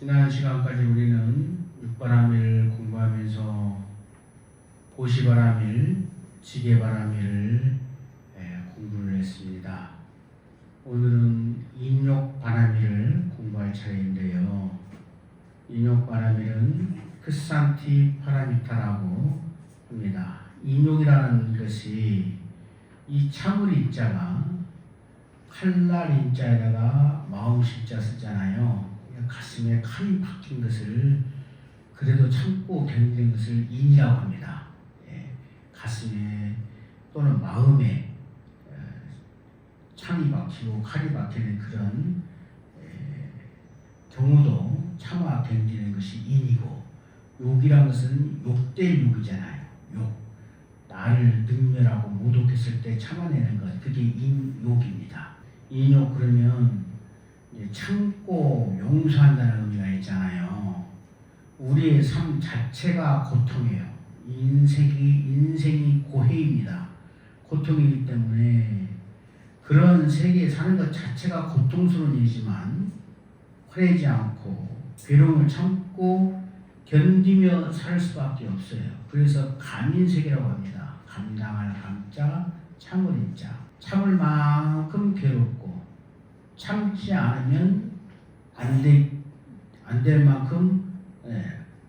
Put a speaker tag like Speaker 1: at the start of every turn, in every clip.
Speaker 1: 지난 시간까지 우리는 육바라밀 공부하면서 보시바라밀, 지게바라밀을 공부를 했습니다. 오늘은 인욕바라밀을 공부할 차례인데요. 인욕바라밀은 크산티 파라미타라고 합니다. 인욕이라는 것이 이 참을 인자가 칼날 인자에다가 마음 십자 쓰잖아요. 가슴에 칼이 박힌 것을 그래도 참고 견딘 것을 인이라고 합니다. 가슴에 또는 마음에 창이 박히고 칼이 박히는 그런 경우도 참아 견디는 것이 인이고, 욕이란 것은 욕될 욕이잖아요. 욕. 나를 능멸하고 모독했을 때 참아내는 것, 그게 인욕입니다. 인욕 그러면 참고 용서한다는 의미가 있잖아요. 우리의 삶 자체가 고통이에요. 인생이 고해입니다. 고통이기 때문에 그런 세계에 사는 것 자체가 고통스러운 일이지만 화내지 않고 괴로움을 참고 견디며 살 수밖에 없어요. 그래서 감인세계라고 합니다. 감당할 감자, 참을 인자. 참을 만큼 괴롭고 참지 않으면 안 될 만큼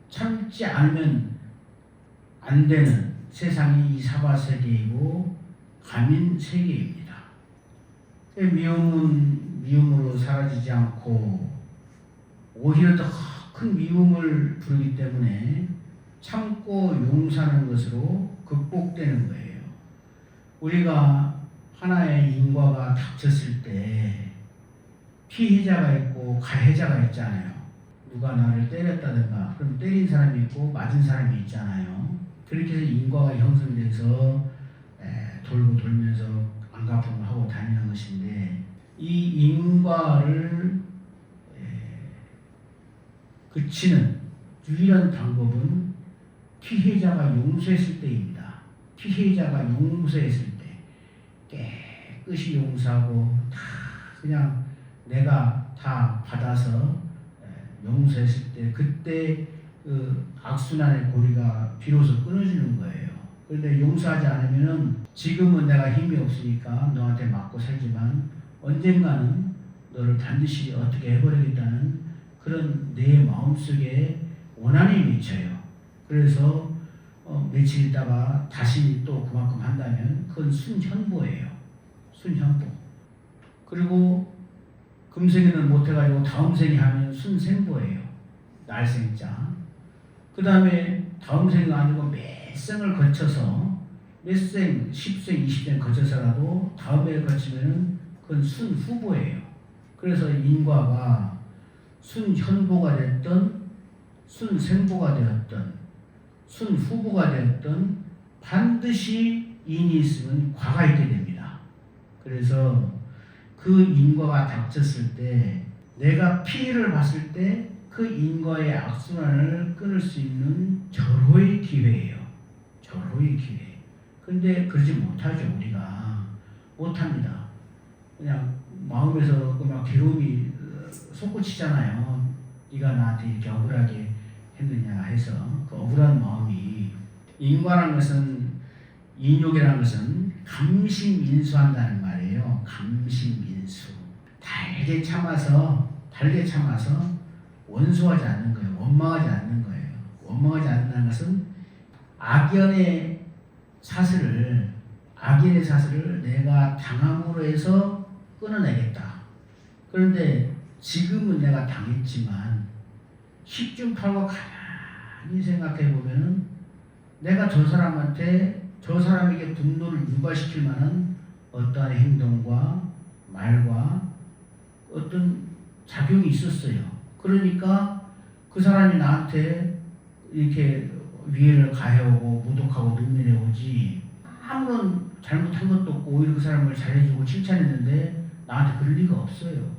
Speaker 1: 참지 않으면 안 되는 세상이 이 사바세계이고 감인세계입니다. 미움은 미움으로 사라지지 않고 오히려 더 큰 미움을 부르기 때문에 참고 용서하는 것으로 극복되는 거예요. 우리가 하나의 인과가 닥쳤을 때 피해자가 있고 가해자가 있잖아요. 누가 나를 때렸다든가, 그럼 때린 사람이 있고 맞은 사람이 있잖아요. 그렇게 해서 인과가 형성돼서 돌고 돌면서 안갚음을 하고 다니는 것인데, 이 인과를 그치는 유일한 방법은 피해자가 용서했을 때입니다. 피해자가 용서했을 때 깨끗이 용서하고 다 그냥 내가 다 받아서 용서했을 때, 그때 그 악순환의 고리가 비로소 끊어지는 거예요. 그런데 용서하지 않으면은 지금은 내가 힘이 없으니까 너한테 맞고 살지만 언젠가는 너를 반드시 어떻게 해버리겠다는 그런 내 마음속에 원한이 미쳐요. 그래서 며칠 있다가 다시 또 그만큼 한다면 그건 순현보예요. 순현보. 그리고 금생에는 못해가지고 다음 생에 하면 순생보예요. 날생자. 그 다음에 다음 생이 아니고 몇 생을 거쳐서 몇 생, 10생, 20생 거쳐서라도 다음에 거치면은 그건 순후보예요. 그래서 인과가 순현보가 됐든 순생보가 되었든 순후보가 되었든 반드시 인이 있으면 과가 있게 됩니다. 그래서 그 인과가 닥쳤을 때 내가 피해를 봤을 때 그 인과의 악순환을 끊을 수 있는 절호의 기회예요. 절호의 기회. 근데 그러지 못하죠. 우리가 못합니다. 그냥 마음에서 막 괴로움이 솟구치잖아요. 네가 나한테 이렇게 억울하게 했느냐 해서 그 억울한 마음이, 인과라는 것은, 인욕이라는 것은 감심인수한다는 말이에요. 감심인수. 달게 참아서 원수하지 않는 거예요. 원망하지 않는 거예요. 원망하지 않는다는 것은 악연의 사슬을 내가 당함으로 해서 끊어내겠다. 그런데 지금은 내가 당했지만 10중 8구 가만히 생각해 보면은 내가 저 사람에게 분노를 유발시킬 만한 어떠한 행동과 말과 어떤 작용이 있었어요. 그러니까 그 사람이 나한테 이렇게 위해를 가해오고 모독하고 능멸해오지, 아무런 잘못한 것도 없고 오히려 그 사람을 잘해주고 칭찬했는데 나한테 그럴 리가 없어요.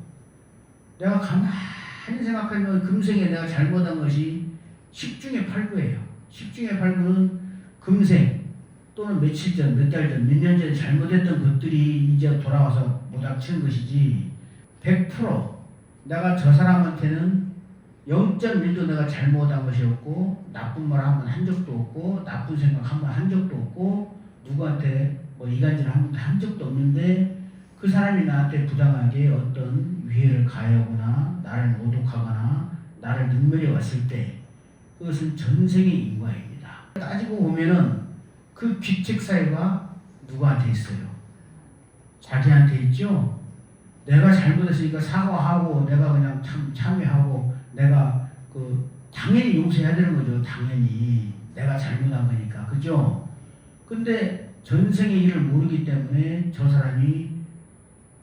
Speaker 1: 내가 가만히 생각하면 금생에 내가 잘못한 것이 10중에 8구예요. 10중에 8구는 금생 또는 며칠 전, 몇 달 전, 몇 년 전에 잘못했던 것들이 이제 돌아와서 모닥치는 것이지, 100% 내가 저 사람한테는 0.1도 내가 잘못한 것이 없고 나쁜 말 한 번 한 적도 없고 나쁜 생각 한 번 한 적도 없고 누구한테 뭐 이간질 한 번도 한 적도 없는데 그 사람이 나한테 부당하게 어떤 위해를 가하거나 나를 모독하거나 나를 능멸해 왔을 때 그것은 전생의 인과입니다. 따지고 보면은 그 귀책 사유가 누구한테 있어요? 자기한테 있죠? 내가 잘못했으니까 사과하고 내가 그냥 참여하고 내가 당연히 용서해야 되는 거죠. 당연히 내가 잘못한 거니까. 그죠? 근데 전생의 일을 모르기 때문에 저 사람이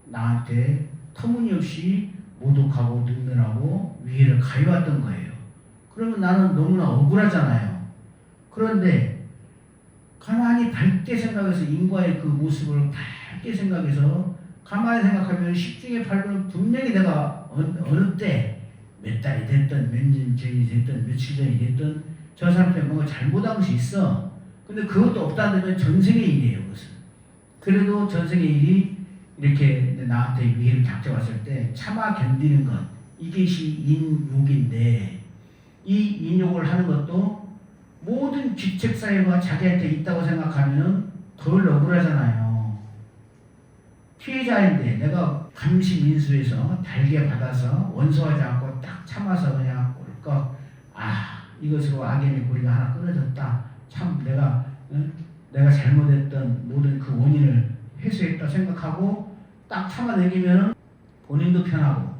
Speaker 1: 나한테 터무니없이 모독하고 능멸하고 위해를 가해왔던 거예요. 그러면 나는 너무나 억울하잖아요. 그런데 가만히 밝게 생각해서 인과의 그 모습을 밝게 생각해서 가만히 생각하면 10중에 8분은 분명히 내가 어느 때 몇 달이 됐든 몇 년 전이 됐든 며칠 전이 됐든 저 사람한테 뭔가 잘못한 것이 있어. 근데 그것도 없다면 전생의 일이에요. 그것은. 그래도 전생의 일이 이렇게 나한테 위해를 닥쳐왔을 때 참아 견디는 것, 이것이 인욕인데 이 인욕을 하는 것도 모든 귀책 사유가 자기한테 있다고 생각하면 덜 억울하잖아요. 피해자인데 내가 감시민수에서 달게 받아서 원소하지 않고 딱 참아서 그냥 꼴꺽 이것으로 악연의 고리가 하나 끊어졌다. 참 내가 잘못했던 모든 그 원인을 해소했다 생각하고 딱 참아내기면 본인도 편하고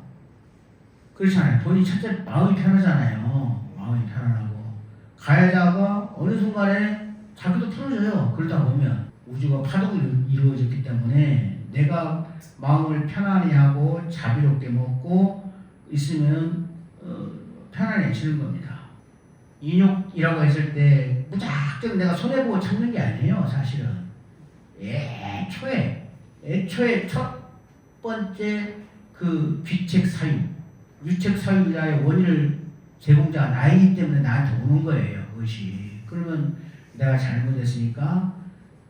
Speaker 1: 그렇잖아요. 본인 첫째 마음이 편하잖아요. 마음이 편안하고 가해자가 어느 순간에 자기도 풀어져요. 그러다 보면 우주가 파동이 이루어졌기 때문에 내가 마음을 편안히 하고 자비롭게 먹고 있으면 편안해지는 겁니다. 인욕이라고 했을 때 무작정 내가 손해보고 참는 게 아니에요. 사실은 애초에 첫 번째 그 귀책 사유, 유책 사유자의 원인을 제공자가 나이기 때문에 나한테 오는 거예요. 그것이. 그러면 내가 잘못했으니까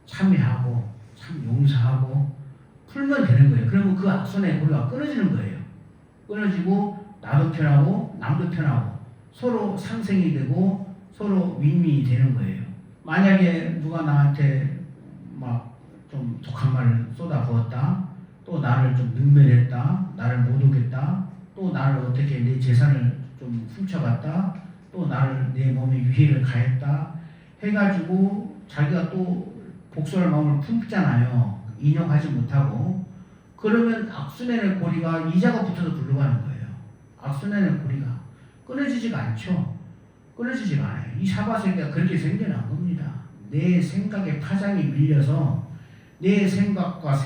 Speaker 1: 참여하고 참 용서하고 풀면 되는 거예요. 그러면 그 악선의 고리가 끊어지는 거예요. 끊어지고 나도 편하고 남도 편하고 서로 상생이 되고 서로 윈윈이 되는 거예요. 만약에 누가 나한테 막 좀 독한 말을 쏟아부었다, 또 나를 좀 능멸했다, 나를 모독했다, 또 나를 어떻게 내 재산을 좀 훔쳐갔다, 또 나를 내 몸에 위해를 가했다 해가지고 자기가 또 복수할 마음을 품잖아요. 인용하지 못하고. 그러면 악순환의 고리가 이자가 붙어서 굴러가는 거예요. 악순환의 고리가 끊어지지가 않죠. 끊어지지가 않아요. 이 사바세계가 그렇게 생겨난 겁니다. 내 생각의 파장이 밀려서 내 생각과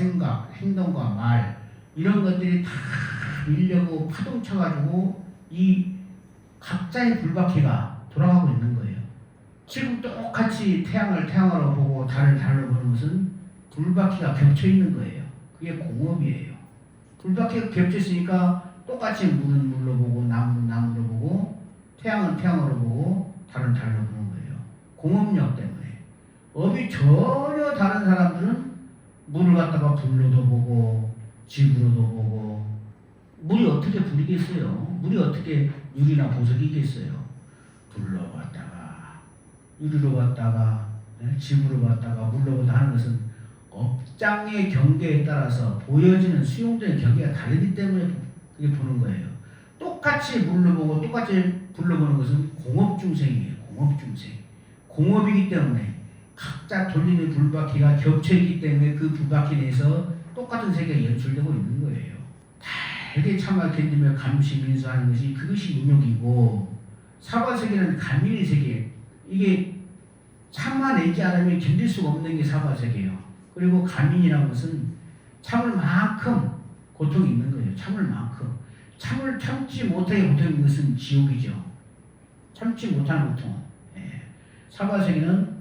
Speaker 1: 행동과 말 이런 것들이 다 밀려고 파동 쳐가지고 이 각자의 불바퀴가 돌아가고 있는 거예요. 지금 똑같이 태양을 태양으로 보고 달을 달로 보는 것은 불바퀴가 겹쳐 있는 거예요. 그게 공업이에요. 불바퀴가 겹쳐 있으니까 똑같이 물은 물로 보고 나무는 나무로 보고 태양은 태양으로 보고 달은 달로 보는 거예요. 공업력 때문에. 업이 전혀 다른 사람들은 물을 갖다가 불로도 보고 지구로도 보고 물이 어떻게 불이겠어요? 물이 어떻게 유리나 보석이 있겠어요? 불로 봤다가 유리로 봤다가 지구로 봤다가 물로 봤다 하는 것은 업장의 경계에 따라서 보여지는 수용되는 경계가 다르기 때문에 그게 보는 거예요. 똑같이 물로 보고 똑같이 불로 보는 것은 공업중생이에요. 공업중생. 공업이기 때문에 각자 돌리는 불바퀴가 겹쳐있기 때문에 그 불바퀴 내에서 똑같은 세계가 연출되고 있는 거예요. 달게 참아 견디며 감시민수하는 것이 그것이 인욕이고 사바세계는 감민의 세계. 이게 참아내지 않으면 견딜 수가 없는 게 사바세계예요. 그리고 감민이라는 것은 참을 만큼 고통이 있는 거예요. 참을 만큼. 참지 못하게 고통이 있는 것은 지옥이죠. 참지 못하는 고통은. 사바세계는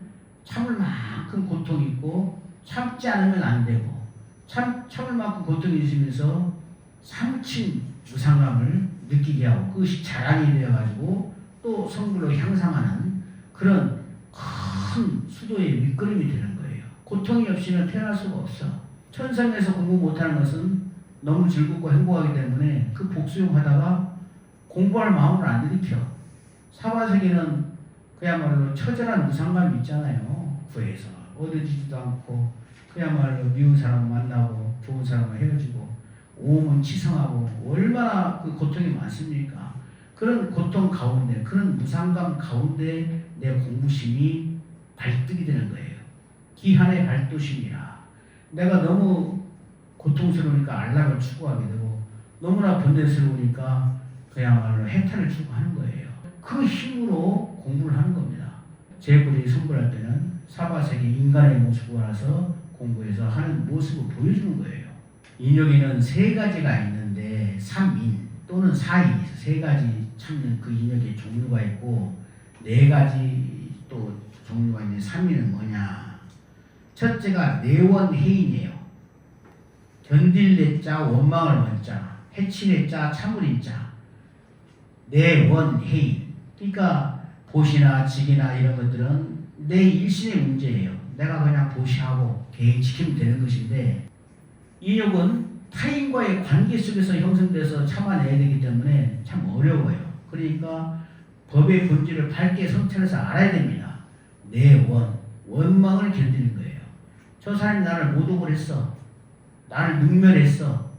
Speaker 1: 참을 만큼 고통이 있고 참지 않으면 안 되고 참을 만큼 고통이 있으면서 삼층 무상감을 느끼게 하고 그것이 자랑이 되어가지고 또 성불로 향상하는 그런 큰 수도의 밑거름이 되는 거예요. 고통이 없이는 태어날 수가 없어. 천상에서 공부 못하는 것은 너무 즐겁고 행복하기 때문에 그 복수용 하다가 공부할 마음을 안 일으켜. 사바세계는 그야말로 처절한 무상감이 있잖아요. 구해서 얻어지지도 않고 그야말로 미운 사람 만나고 좋은 사람과 헤어지고 오음은 치성하고 얼마나 그 고통이 많습니까? 그런 고통 가운데, 그런 무상감 가운데 내 공부심이 발득이 되는 거예요. 기한의 발도심이라. 내가 너무 고통스러우니까 안락을 추구하게 되고 너무나 번뇌스러우니까 그야말로 해탈을 추구하는 거예요. 그 힘으로 공부를 하는 겁니다. 제불이 선불할 때는 사바세계 인간의 모습을 알아서 공부해서 하는 모습을 보여주는 거예요. 인욕에는 세 가지가 있는데 3인 또는 4인 세 가지 참는 그 인욕의 종류가 있고 네 가지 또 종류가 있는데 3인은 뭐냐? 첫째가 내원해인이에요. 견딜 내자 원망을 원자 해칠 내자 참을 자 내원해인. 그러니까 보시나 직이나 이런 것들은 내 일신의 문제예요. 내가 그냥 보시하고 개인 지키면 되는 것인데 인욕은 타인과의 관계 속에서 형성돼서 참아내야 되기 때문에 참 어려워요. 그러니까 법의 본질을 밝게 성찰해서 알아야 됩니다. 내 원망을 견디는 거예요. 저 사람이 나를 모독을 했어. 나를 능멸했어.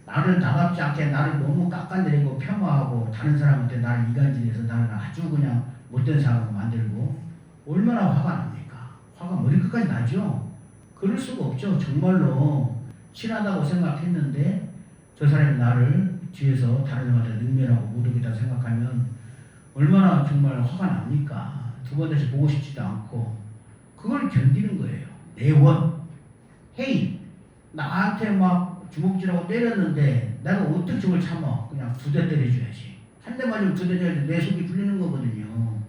Speaker 1: 나를 나답지 않게 나를 너무 깎아내리고 폄하하고 다른 사람한테 나를 이간질해서 나를 아주 그냥 못된 사람으로 만들고 얼마나 화가 납니까? 화가 머리끝까지 나죠? 그럴 수가 없죠. 정말로 친하다고 생각했는데 저 사람이 나를 뒤에서 다른 사람한테 능멸하고 모독이다 생각하면 얼마나 정말 화가 납니까? 두 번 다시 보고 싶지도 않고 그걸 견디는 거예요. 내원, 해인. 나한테 막 주먹질하고 때렸는데 내가 어떻게 저걸 참아? 그냥 2대 때려줘야지. 한 대 맞으면 2대 때려야지 내 속이 풀리는 거거든요.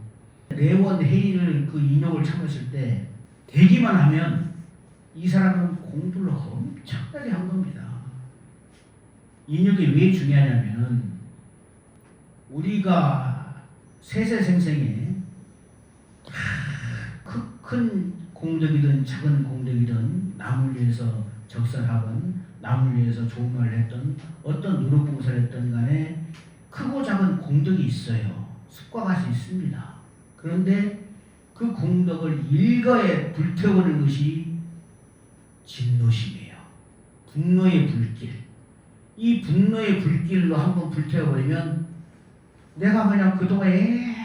Speaker 1: 내원, 해인을 그 인욕을 참았을 때 되기만 하면 이 사람은 공부를 엄청나게 한 겁니다. 인욕이 왜 중요하냐면 우리가 세세생생에 큰 공덕이든 작은 공덕이든 남을 위해서 적선하건 남을 위해서 좋은 말을 했던 어떤 노력봉사를 했던 간에 크고 작은 공덕이 있어요. 습과 같이 있습니다. 그런데 그 공덕을 일거에 불태우는 것이 진노심이에요. 분노의 불길. 이 분노의 불길로 한번 불태워버리면 내가 그냥 그동안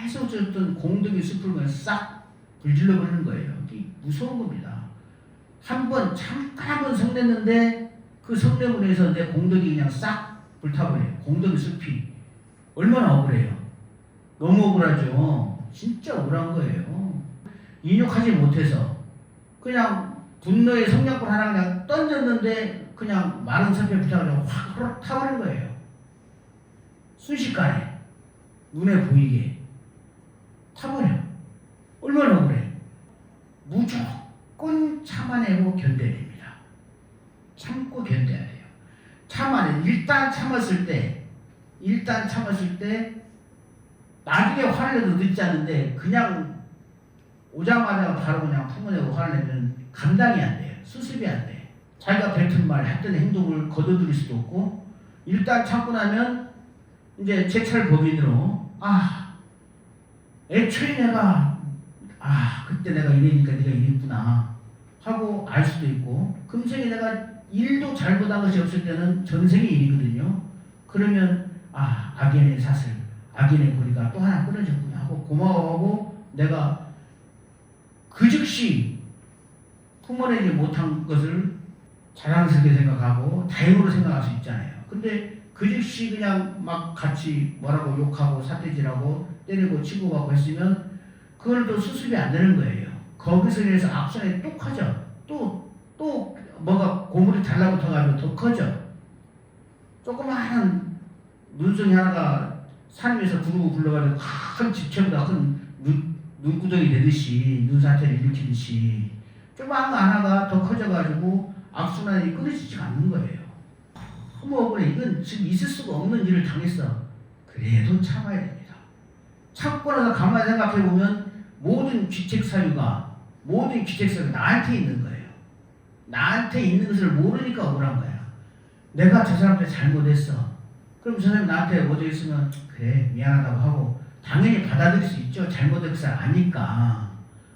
Speaker 1: 계속 줬던 공덕의 숲을 그냥 싹 불질러 버리는 거예요. 이게 무서운 겁니다. 잠깐 한번 성냈는데 그 성냄으로 해서 내 공덕이 그냥 싹 불타버려요. 공덕의 숲이. 얼마나 억울해요. 너무 억울하죠. 진짜 억울한 거예요. 인욕하지 못해서 그냥 분노의 성냥불 하나 그냥 던졌는데 그냥 마른 선배 붙여가지고 확 타버린 거예요. 순식간에 눈에 보이게 타버려. 얼마나 억울해. 무조건 참아내고 견뎌야 됩니다. 참고 견뎌야 돼요. 일단 참았을 때 나중에 화를 내도 늦지 않은데 그냥 오자마자 바로 그냥 품어내고 화를 내면 감당이 안 돼요. 수습이 안 돼. 자기가 뱉은 말, 했던 행동을 거둬들일 수도 없고 일단 참고 나면 이제 제찰 법인으로 애초에 내가 그때 내가 이러니까 네가 이랬구나 하고 알 수도 있고 금생에 내가 일도 잘못한 것이 없을 때는 전생의 일이거든요. 그러면 악인의 사슬, 악인의 고리가 또 하나 끊어졌구나 하고 고마워하고 내가 그 즉시 품어내지 못한 것을 자랑스럽게 생각하고 다행으로 생각할 수 있잖아요. 근데 그 즉시 그냥 막 같이 뭐라고 욕하고 삿대질하고 때리고 치고 가고 했으면 그걸 또 수습이 안 되는 거예요. 거기서 인해서 악순환이 또 커져. 또 뭐가 고물이 달라붙어가지고 더 커져. 조그마한 눈송이 하나가 산 위에서 구르고 굴러가지고 큰 집처보다 큰 눈구덩이 되듯이 눈사태를 일으키듯이 조그마한 거 하나가 더 커져가지고 악순환이 끊어지지 않는 거예요. 너무 억울해. 이건 지금 있을 수가 없는 일을 당했어. 그래도 참아야 됩니다. 참고 나서 가만히 생각해보면 모든 귀책 사유가 나한테 있는 거예요. 나한테 있는 것을 모르니까 억울한 거야. 내가 저 사람한테 잘못했어. 그럼 선생님 나한테 어디 있으면 그래 미안하다고 하고 당연히 받아들일 수 있죠. 잘못된 것을 아니까.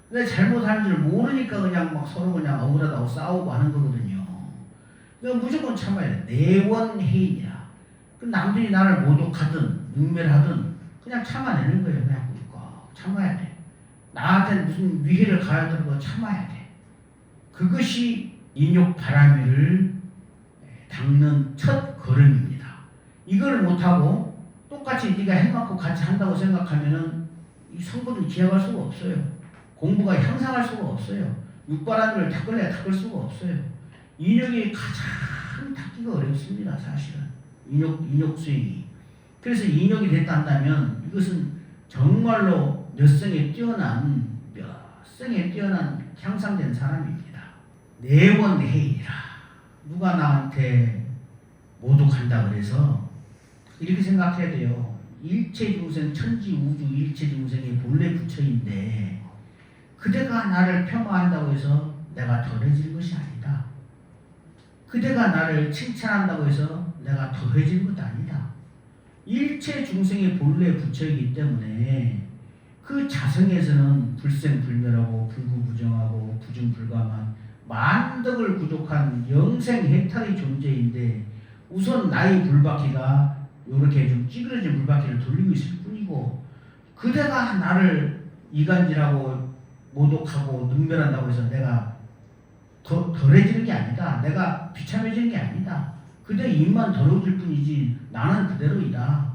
Speaker 1: 근데 잘못하는 줄 모르니까 그냥 막 서로 그냥 억울하다고 싸우고 하는 거거든요. 그러니까 무조건 참아야 돼. 내원해이야. 그 남들이 나를 모독하든 능멸하든 그냥 참아내는 거예요. 그냥 꼭 참아야 돼. 나한테 무슨 위해를 가하더라도 참아야 돼. 그것이 인욕 바라미를 닦는 첫 걸음입니다. 이걸 못하고 똑같이 네가 해놓고 같이 한다고 생각하면은 이 성분은 기억할 수가 없어요. 공부가 향상할 수가 없어요. 육바라미를 닦을래야 닦을 수가 없어요. 인욕이 가장 닦기가 어렵습니다. 사실은 인욕 수행이. 그래서 인욕이 됐다 한다면 이것은 정말로 몇 성에 뛰어난 향상된 사람입니다. 내원해이라. 누가 나한테 모독한다 그래서 이렇게 생각해야 돼요. 일체중생 천지 우주 일체중생의 본래 부처인데 그대가 나를 폄하한다고 해서 내가 덜해질 것이 아니다. 그대가 나를 칭찬한다고 해서 내가 더해질 것 아니다. 일체중생의 본래 부처이기 때문에 그 자성에서는 불생불멸하고 불구부정하고 부중불감한 만덕을 부족한 영생해탈의 존재인데 우선 나의 불바퀴가 이렇게 좀 찌그러진 불바퀴를 돌리고 있을 뿐이고 그대가 나를 이간질하고 모독하고 능멸한다고 해서 내가 덜해지는 게 아니다. 내가 비참해지는 게 아니다. 그대 입만 더러워질 뿐이지 나는 그대로이다.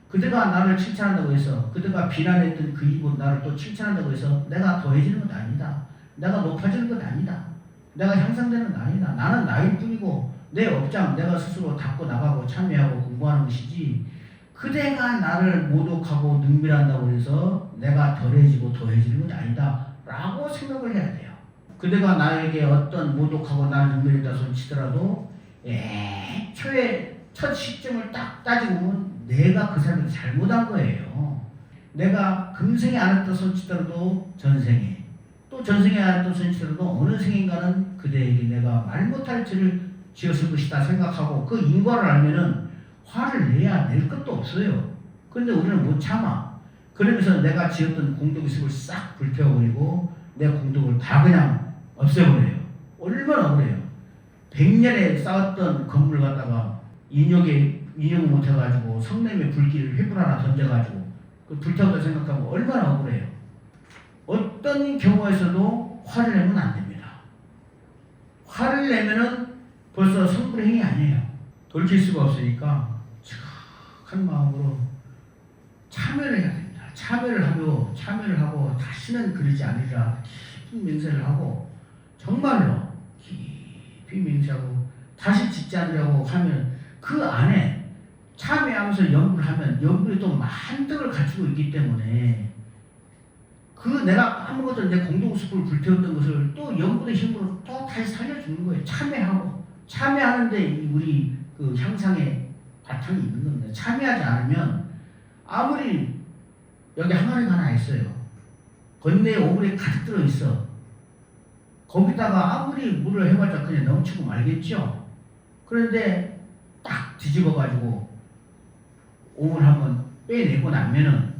Speaker 1: 그대가 나를 칭찬한다고 해서 그대가 비난했던 그 입은 나를 또 칭찬한다고 해서 내가 더해지는 것 아니다. 내가 높아지는 것 아니다. 내가 향상되는 것 아니다. 나는 나일 뿐이고 내 업장 내가 스스로 닦고 나가고 참여하고 공부하는 것이지 그대가 나를 모독하고 능멸한다고 해서 내가 덜해지고 더해지는 것 아니다 라고 생각을 해야 돼요. 그대가 나에게 어떤 모독하고 나를 능멸했다 손치더라도 애초에 첫 시점을 딱 따지고 보면 내가 그 사람을 잘못한 거예요. 내가 금생에 안 했다 손치더라도 전생에 또 전생에 안 했다 손치더라도 어느 생인가는 그대에게 내가 말 못할 죄를 지었을 것이다 생각하고 그 인과를 알면은 화를 내야 낼 것도 없어요. 그런데 우리는 못 참아. 그러면서 내가 지었던 공덕의 습을 싹 불태워버리고 내 공덕을 다 그냥 없애버려요. 얼마나 억울해요. 100년에 쌓았던 건물 갖다가 인욕을 못해가지고 성냄에 불길을 횃불 하나 던져가지고 그 불태웠다 생각하면 얼마나 억울해요. 어떤 경우에서도 화를 내면 안 됩니다. 화를 내면은 벌써 성불행이 아니에요. 돌킬 수가 없으니까 착한 마음으로 참여를 해야 됩니다. 참여를 하고 다시는 그러지 않으리라 깊은 맹세를 하고 정말로 깊이 맹세하고 다시 짓지 않으려고 하면 그 안에 참여하면서 연구를 하면 연구에 또 만덕을 갖추고 있기 때문에 그 내가 아무것도 내 공동수풀을 불태웠던 것을 또 연구의 힘으로 또 다시 살려주는 거예요. 참여하는데 우리 그 향상의 바탕이 있는 겁니다. 참여하지 않으면 아무리 여기 항아리가 하나 있어요. 건네에 오물에 가득 들어있어. 거기다가 아무리 물을 해봤자 그냥 넘치고 말겠죠. 그런데 딱 뒤집어가지고 오물 한번 빼내고 나면은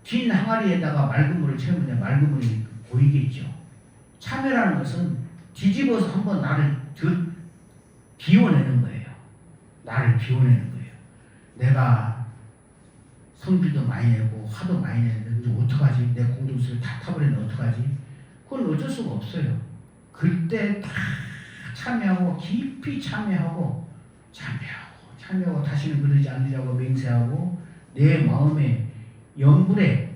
Speaker 1: 빈 항아리에다가 맑은 물을 채우면 맑은 물이 고이겠죠. 참여라는 것은 뒤집어서 한번 나를 비워내는 거예요. 나를 비워내는 거예요. 내가 성질도 많이 내고 화도 많이 내는데 어떡하지? 내 공동수를 다 타버리면 어떡하지? 그건 어쩔 수가 없어요. 그때 다 참여하고 깊이 참여하고 다시는 그러지 않으려고 맹세하고 내 마음에 영불에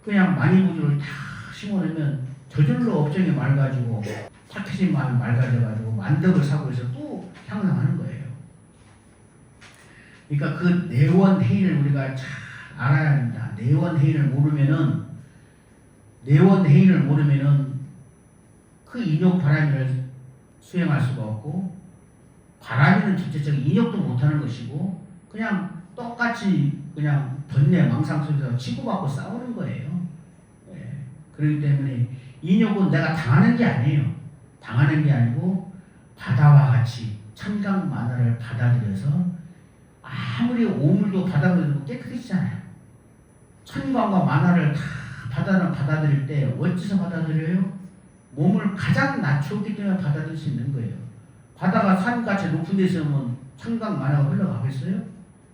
Speaker 1: 그냥 만이부주를 다 심어내면 저절로 업정이 맑아지고 착해진 마음이 맑아져가지고 만덕을 사고 해서 또 향상하는 거예요. 그러니까 그 내원해인을 우리가 잘 알아야 합니다. 내원해인을 모르면은 그 인욕 바라미를 수행할 수가 없고 바라미는 전체적인 인욕도 못하는 것이고 그냥 똑같이 그냥 번뇌 망상 속에서 치고받고 싸우는 거예요. 그렇기 때문에 인욕은 내가 당하는 게 아니에요. 당하는 게 아니고 바다와 같이 천강 만화를 받아들여서 아무리 오물도 바닷물도 깨끗해지잖아요. 천광과 만화를 다 바다는 받아들일 때 어디서 받아들여요? 몸을 가장 낮추었기 때문에 받아들일 수 있는 거예요. 바다가 산같이 높은 데 있으면 천광 만화가 흘러가겠어요?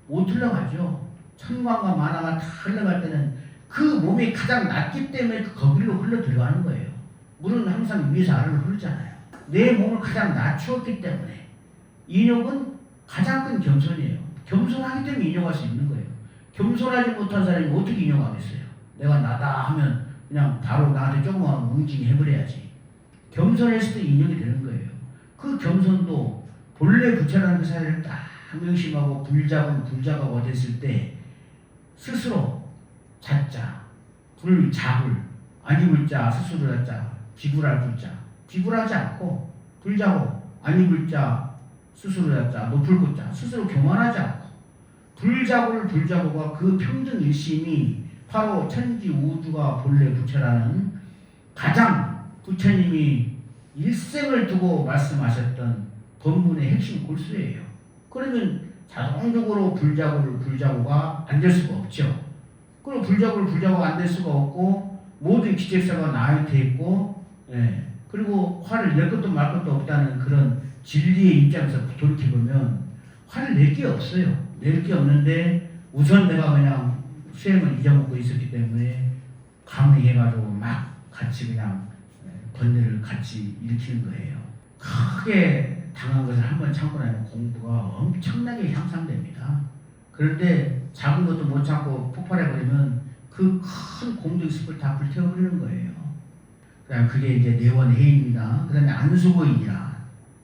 Speaker 1: 못 흘러가죠. 천광과 만화가 다 흘러갈 때는 그 몸이 가장 낮기 때문에 거기로 흘러 들어가는 거예요. 물은 항상 위에서 아래로 흐르잖아요. 내 몸을 가장 낮추었기 때문에 인욕은 가장 큰 겸손이에요. 겸손하기 때문에 인욕할 수 있는 거예요. 겸손하지 못한 사람이 어떻게 인욕하겠어요? 내가 나다 하면 그냥 바로 나한테 조금만 뭉징이 해버려야지. 겸손했을 때 인욕이 되는 거예요. 그 겸손도 본래 부처라는 그 사실을 딱 명심하고 불자가 됐을 때 스스로 자자, 불자불, 아니불자, 스스로 자자, 비굴할 불자, 비굴하지 않고 불자고, 아니불자, 스스로 자자, 높을 것자, 스스로 교만하지 않고 불자고가 그 평등 일심이 바로 천지 우주가 본래 부처라는 가장 부처님이 일생을 두고 말씀하셨던 본문의 핵심 골수예요. 그러면 자동적으로 불자고가 안 될 수가 없죠. 그럼 불자고가 안 될 수가 없고 모든 기책사가 나한테 있고, 예. 그리고 화를 낼 것도 말 것도 없다는 그런 진리의 입장에서 돌이켜보면 화를 낼 게 없어요. 낼 게 없는데 우선 내가 그냥 수행을 잊어먹고 있었기 때문에 감행해가지고 막 같이 그냥 번뇌를 같이 일으키는 거예요. 크게 당한 것을 한번 참고 나면 공부가 엄청나게 향상됩니다. 그런데 작은 것도 못 참고 폭발해버리면 그 큰 공덕 숲을 다 불태워버리는 거예요. 그다음 그게 이제 내원해입니다. 그 다음에 안수고인이라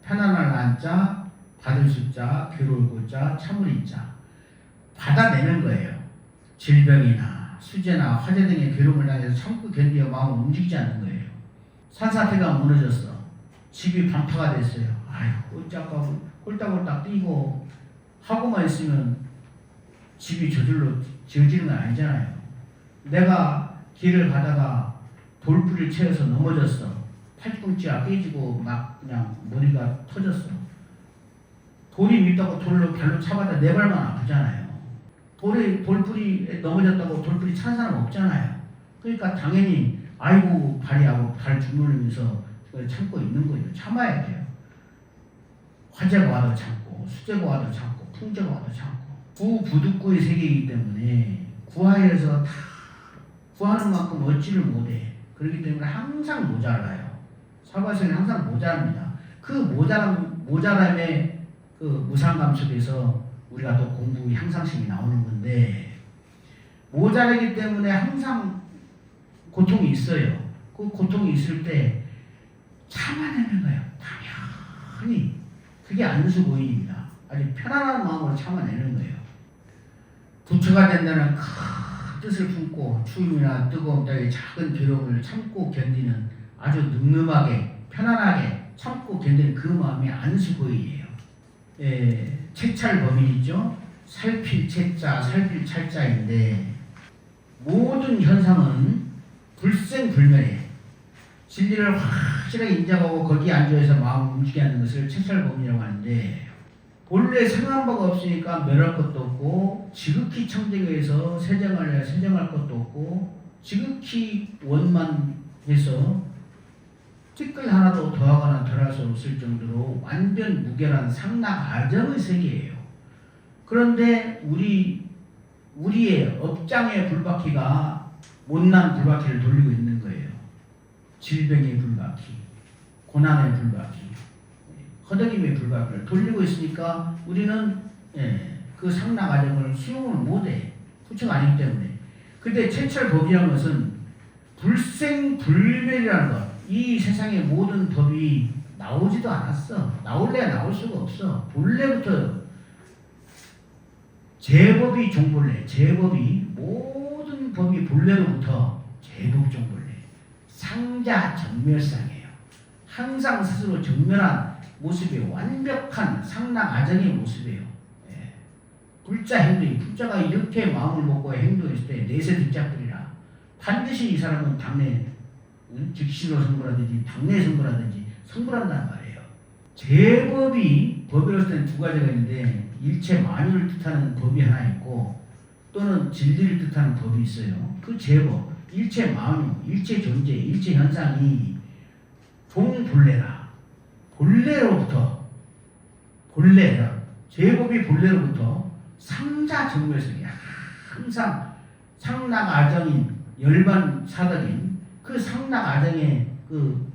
Speaker 1: 편안할 안자, 받을 수자, 괴로울 고자, 참을 이자 받아내는 거예요. 질병이나 수재나 화재 등의 괴로움을 당해서 참고 견디어 마음을 움직이지 않는 거예요. 산사태가 무너졌어. 집이 반파가 됐어요. 아이고 어쩌고 홀딱홀딱 뛰고 하고만 있으면 집이 저절로 지어지는 건 아니잖아요. 내가 길을 가다가 돌부리를 채워서 넘어졌어. 팔꿈치가 깨지고 막 그냥 머리가 터졌어. 돌이 밉다고 돌로 발로 차봐도 내 발만 아프잖아요. 돌부리 넘어졌다고 돌부리 차는 사람 없잖아요. 그러니까 당연히 아이고 발이하고 발 주물르면서 참고 있는 거예요. 참아야 돼요. 화재가 와도 참고 수재가 와도 참고 풍재가 와도 참고 구부득구의 세계이기 때문에 구하에서 다 구하는 만큼 얻지를 못해. 그렇기 때문에 항상 모자라요. 사바세는 항상 모자랍니다. 그 모자람의 그 무상감 속에서 우리가 또 공부 향상심이 나오는 건데 모자라기 때문에 항상 고통이 있어요. 그 고통이 있을 때 참아내는 거예요. 당연히 그게 안수고인입니다. 아주 편안한 마음으로 참아내는 거예요. 부처가 된다는 큰 뜻을 품고 추움이나 뜨거움 따위 작은 괴로움을 참고 견디는 아주 늠름하게 편안하게 참고 견디는 그 마음이 안수고인이에요. 채찰법인이죠. 살필 채자, 살필 찰자인데 모든 현상은 불생불멸이에요. 진리를 확실하게 인정하고 거기에 안주해서 마음을 움직이게 하는 것을 채찰법이라고 하는데 본래 생한 바가 없으니까 멸할 것도 없고 지극히 청정해서 세정할 것도 없고 지극히 원만해서 티끌 하나도 더하거나 덜할 수 없을 정도로 완전 무결한 상락아정의 세계예요. 그런데 우리의 업장의 불바퀴가 못난 불바퀴를 돌리고 있는 거예요. 질병의 불바퀴, 고난의 불바퀴, 허덕임의 불바퀴를 돌리고 있으니까 우리는 그 상락아정을 수용을 못해. 부처가 아니기 때문에. 근데 채철법이라는 것은 불생불멸이라는 것. 이 세상의 모든 법이 나오지도 않았어. 나올래야 나올 수가 없어. 본래부터 제법이 종본래. 제법이 모든 법이 본래로부터 제법종본래. 상자 정멸상이에요. 항상 스스로 정멸한 모습이 완벽한 상락아정의 모습이에요. 불자 행동이 불자가 이렇게 마음을 먹고 행동했을 때 내세 득작들이라 반드시 이 사람은 당내 즉시로 성불하든지 당내 성불하든지 성불한단 말이에요. 제법이 법이로서 때는 두 가지가 있는데 일체 만유를 뜻하는 법이 하나 있고 또는 진리를 뜻하는 법이 있어요. 그 제법, 일체 만유, 일체 존재, 일체 현상이 종본래라. 본래로부터 제법이 본래로부터 상자 정멸성이야. 항상 상락 아정인 열반 사덕인 그 상락 아정의 그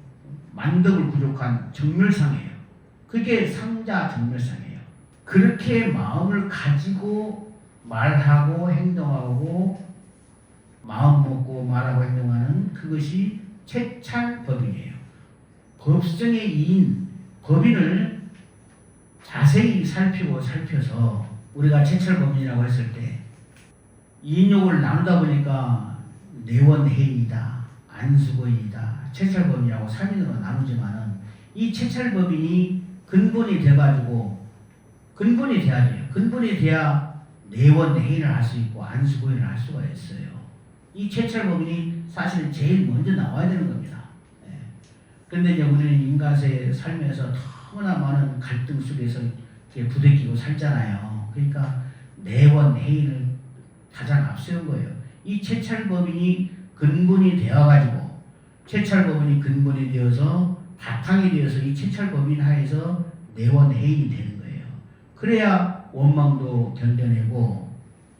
Speaker 1: 만덕을 부족한 정멸상이에요. 그게 상자 정멸상이에요. 그렇게 마음을 가지고 말하고 행동하고 마음 먹고 말하고 행동하는 그것이 채찰법인이에요. 법성의 이인 법인을 자세히 살펴서 우리가 채찰법인이라고 했을 때 인욕을 나누다 보니까 내원해이다, 안수거이다, 채찰법인이라고 3인으로 나누지만은 이 채찰법인이 근본이 돼가지고 근본이 돼야 돼요. 근본이 돼야 내원해이를 할 수 있고 안수거이를 할 수가 있어요. 이 채찰법인이 사실은 제일 먼저 나와야 되는 겁니다. 그런데 이제 우리는 인간의 삶에서 너무나 많은 갈등 속에서 부대끼고 살잖아요. 그러니까 내원해이를 가장 앞세운 거예요. 이 채찰법인이 근본이 되어가지고 채찰법인이 근본이 되어서 바탕이 되어서 이 채찰법인 하에서 내원해인이 되는 거예요. 그래야 원망도 견뎌내고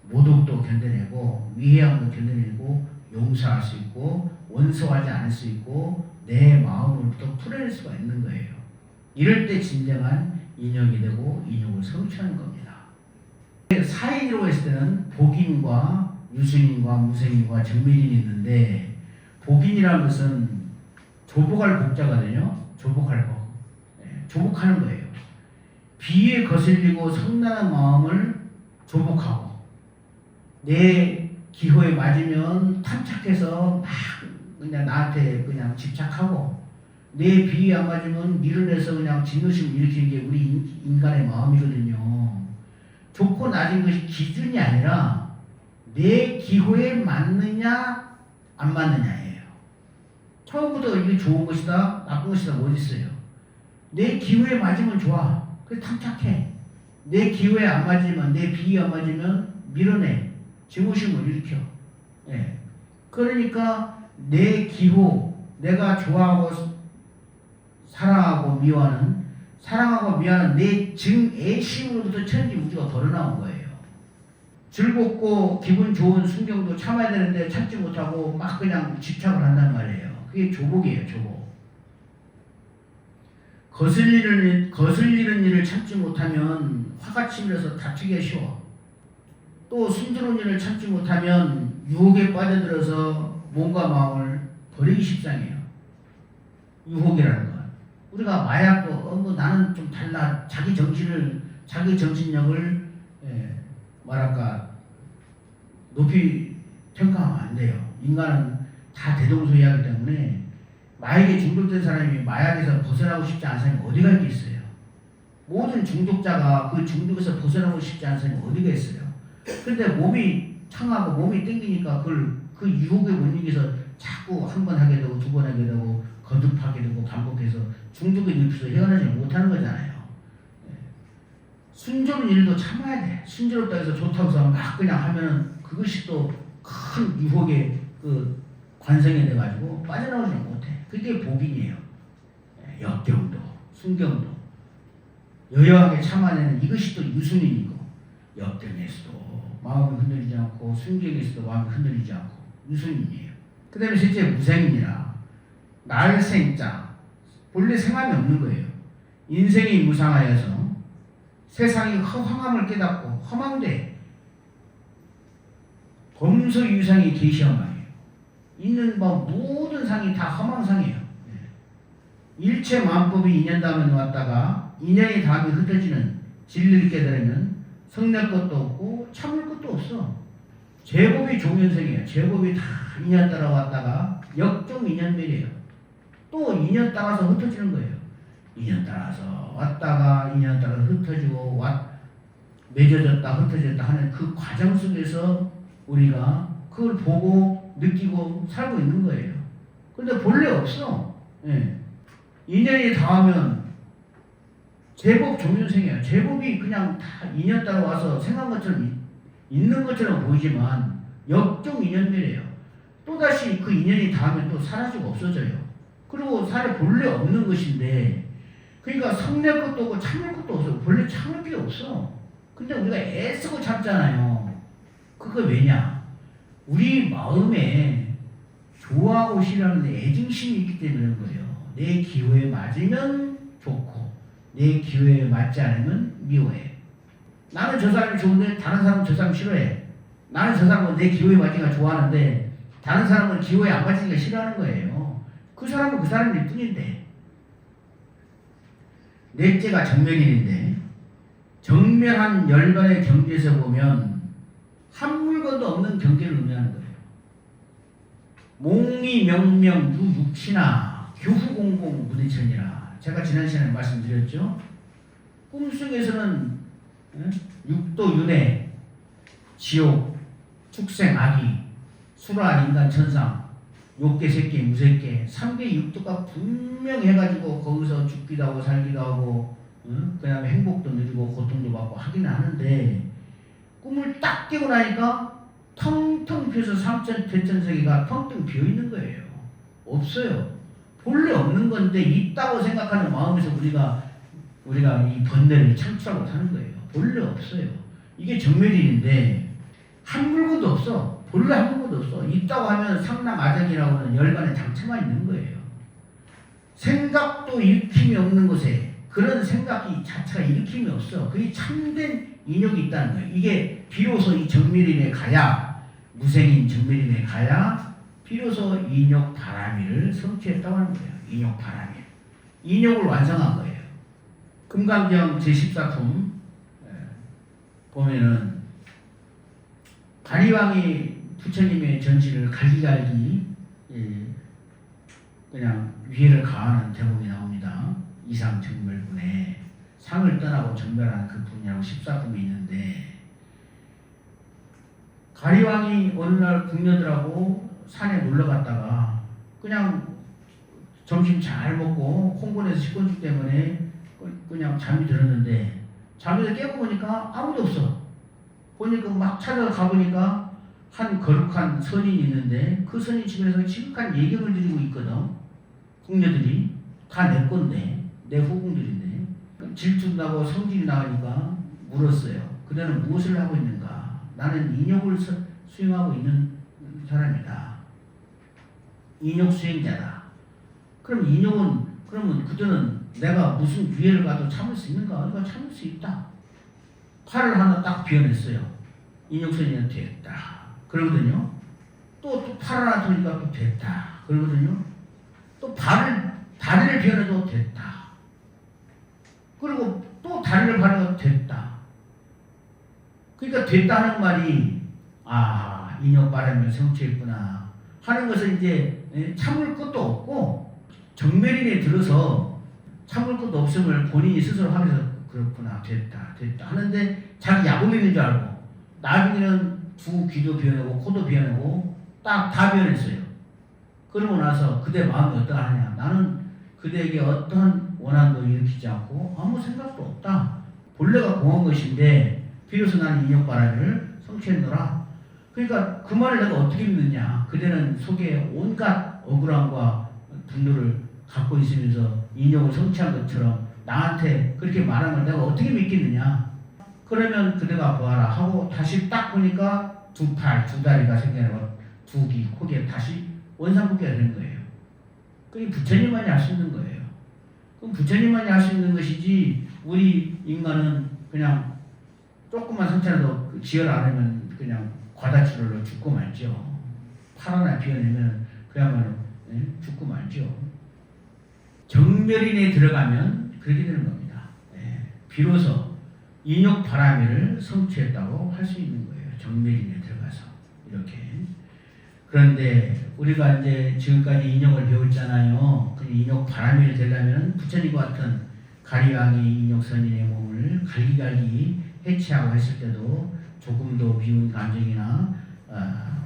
Speaker 1: 모독도 견뎌내고 위해함도 견뎌내고 용서할 수 있고 원소하지 않을 수 있고 내 마음으로부터 풀어낼 수가 있는 거예요. 이럴 때 진정한 인욕이 되고 인욕을 성취하는 겁니다. 사인이라고 했을 때는 복인과 유승인과 무생인과 정밀인이 있는데 복인이라는 것은 조복할 복자거든요. 조복할 복. 조복하는 거예요. 비에 거슬리고 성난한 마음을 조복하고 내 기호에 맞으면 탐착해서 막 그냥 나한테 그냥 집착하고 내 비에 안 맞으면 밀어내서 그냥 진노심을 일으키는 게 우리 인간의 마음이거든요. 좋고 낮은 것이 기준이 아니라 내 기호에 맞느냐 안 맞느냐예요. 처음부터 이게 좋은 것이다 나쁜 것이다 어디 있어요. 내 기호에 맞으면 좋아. 그래서 탐착해. 내 기호에 안 맞으면 내 비에 안 맞으면 밀어내. 증오심을 일으켜. 그러니까 내 기호 내가 좋아하고 사랑하고 미워하는 내 증애심으로부터 천지 우주가 벌어나온 거예요. 즐겁고 기분 좋은 순경도 참아야 되는데 참지 못하고 막 그냥 집착을 한단 말이에요. 그게 조복이에요. 조복. 거슬리는 일을 참지 못하면 화가 치밀어서 다투기가 쉬워. 또 순조로운 일을 참지 못하면 유혹에 빠져들어서 몸과 마음을 버리기 십상해요. 유혹이라는 건. 우리가 마약도 나는 좀 달라. 자기 정신력을 높이 평가하면 안 돼요. 인간은 다 대동소이하기 때문에 마약에 중독된 사람이 마약에서 벗어나고 싶지 않은 사람이 어디가 있겠어요. 모든 중독자가 그 중독에서 벗어나고 싶지 않은 사람이 어디가 있어요. 그런데 몸이 청하고 몸이 땡기니까 그 유혹에 못 이겨서 자꾸 한 번 하게 되고 두 번 하게 되고 거듭하게 되고 반복해서 중독에 늪에서 헤어나지 못하는 거잖아요. 순조로운 일도 참아야 돼. 순조롭다 해서 좋다고 해서 막 그냥 하면은 그것이 또 큰 유혹의 그 관성이 돼가지고 빠져나오지 못해. 그게 복인이에요. 역경도, 순경도 여여하게 참아내는 이것이 또 유순인이고 역경에서도 마음을 흔들리지 않고 순경에서도 마음을 흔들리지 않고 유순인이에요. 그 다음에 실제 무생이니라 날생자 본래 생함이 없는 거예요. 인생이 무상하여서 세상이 허황함을 깨닫고 허망돼 범소유상이 계시한 말이에요. 있는 모든 상이 다 허망상이에요. 일체 만법이 인연다음에 왔다가 인연이 다음에 흩어지는 진리를 깨달으면 성낼 것도 없고 참을 것도 없어. 제법이 종연성이에요. 제법이 다 인연 따라 왔다가 역종 인연멸이에요. 또 인연 따라서 흩어지는 거예요. 인연 따라서 왔다가 인연 따라 흩어지고 맺어졌다 흩어졌다 하는 그 과정 속에서 우리가 그걸 보고 느끼고 살고 있는 거예요. 근데 본래 없어. 인연이 닿으면 제법 종류생이에요. 제법이 그냥 다 인연 따라 와서 생각한 것처럼 있는 것처럼 보이지만 역적 인연들이에요. 또다시 그 인연이 닿으면 또 사라지고 없어져요. 그리고 사실 본래 없는 것인데, 그러니까 성낼 것도 없고 참을 것도 없어요. 본래 참을 게 없어. 근데 우리가 애쓰고 참잖아요. 그거 왜냐? 우리 마음에 좋아하고 싫어하는 애증심이 있기 때문에 그런 거예요. 내 기호에 맞으면 좋고 내 기호에 맞지 않으면 미워해. 나는 저 사람이 좋은데 다른 사람은 저 사람 싫어해. 나는 저 사람은 내 기호에 맞으니까 좋아하는데 다른 사람은 기호에 안 맞으니까 싫어하는 거예요. 그 사람은 그 사람일 뿐인데. 넷째가 정멸인인데, 정멸한 열반의 경계에서 보면 한 물건도 없는 경계를 의미하는 거예요. 몽리 명명 유육치나 교후공공 무대천이라. 제가 지난 시간에 말씀드렸죠. 꿈속에서는 육도 윤회, 지옥, 축생 악이, 수라 인간 천상, 욕계 새끼 무새끼 3개 육도가 분명해가지고 거기서 죽기도 하고 살기도 하고 그 다음에 행복도 누리고 고통도 받고 하긴 하는데, 꿈을 딱 깨고 나니까 텅텅 비어서 삼천 대천세계가 텅텅 비어있는 거예요. 없어요. 본래 없는 건데 있다고 생각하는 마음에서 우리가 이 번뇌를 창출하고 사는 거예요. 본래 없어요. 이게 정멸인인데 한 물건도 없어. 본래 한 물건도 없어. 있다고 하면 상남아작이라고 하는 열반의 장체만 있는 거예요. 생각도 일으킴이 없는 곳에 그런 생각이 자체가 일으킴이 없어. 그게 참된 인욕이 있다는 거예요. 이게 비로소 이 정밀인에 가야, 무생인 정밀인에 가야 비로소 인욕 바라미를 성취했다고 하는 거예요. 인욕 바라미. 인욕을 완성한 거예요. 금강경 제14품 보면은 가리왕이 부처님의 전지를 갈기갈기 그냥 위해를 가하는 대목이 나옵니다. 이상 정멸분에 상을 떠나고 정멸하는 그 분이라고 14품이 있는데, 가리왕이 어느 날 궁녀들하고 산에 놀러 갔다가 그냥 점심 잘 먹고 홍군에서 식곤증 때문에 그냥 잠이 들었는데, 잠에서 깨고 보니까 아무도 없어. 보니까 막 찾아가 보니까 한 거룩한 선인이 있는데 그 선인 집에서 지극한 예경을 드리고 있거든. 궁녀들이 다 내 건데, 내 후궁들인데. 질투나고 성질이 나니까 물었어요. 그대는 무엇을 하고 있는가? 나는 인욕을 수행하고 있는 사람이다. 인욕 수행자다. 그럼 인욕은, 그러면 그들은 내가 무슨 기회를 가도 참을 수 있는가? 이거 참을 수 있다. 팔을 하나 딱 비워냈어요. 인욕선이는 됐다. 그러거든요. 또 팔 하나 들니까 또 됐다. 그러거든요. 또 다리를 비워내도 됐다. 그리고 또 다리를 바르고 됐다. 그러니까 됐다는 말이 인욕 바람을 성취했구나 하는 것은 이제 참을 것도 없고 정멸인에 들어서 참을 것도 없음을 본인이 스스로 하면서 그렇구나 됐다 하는데 자기 야곱이 있는 줄 알고 나중에는 두 귀도 비워내고 코도 비워내고 딱 다 비워냈어요. 그러고 나서 그대 마음이 어떠하냐? 나는 그대에게 어떠한 원한도 일으키지 않고 아무 생각도 없다. 본래가 공한 것인데 비로소 나는 인욕바람을 성취했노라. 그러니까 그 말을 내가 어떻게 믿느냐? 그대는 속에 온갖 억울함과 분노를 갖고 있으면서 인욕을 성취한 것처럼 나한테 그렇게 말한 걸 내가 어떻게 믿겠느냐? 그러면 그대가 보아라 하고 다시 딱 보니까 두 다리가 생겨나고 두 귀, 코에 다시 원상복귀가 되는 거예요. 그게 부처님만이 할 수 있는 거예요. 그럼 부처님만이 할 수 있는 것이지 우리 인간은 그냥 조금만 성취라도 지혈 안 하면 그냥 과다출혈로 죽고 말죠. 팔 하나 비워내면 그야말로 죽고 말죠. 정멸인에 들어가면 그렇게 되는 겁니다. 비로소 인욕 바라미를 성취했다고 할 수 있는 거예요. 정멸인에 들어가서 이렇게. 그런데 우리가 이제 지금까지 인욕을 배웠잖아요. 그 인욕 바라미를 되려면 부처님과 같은 가리왕이 인욕선인의 몸을 갈기갈기 해체하고 했을 때도 조금도 미운 감정이나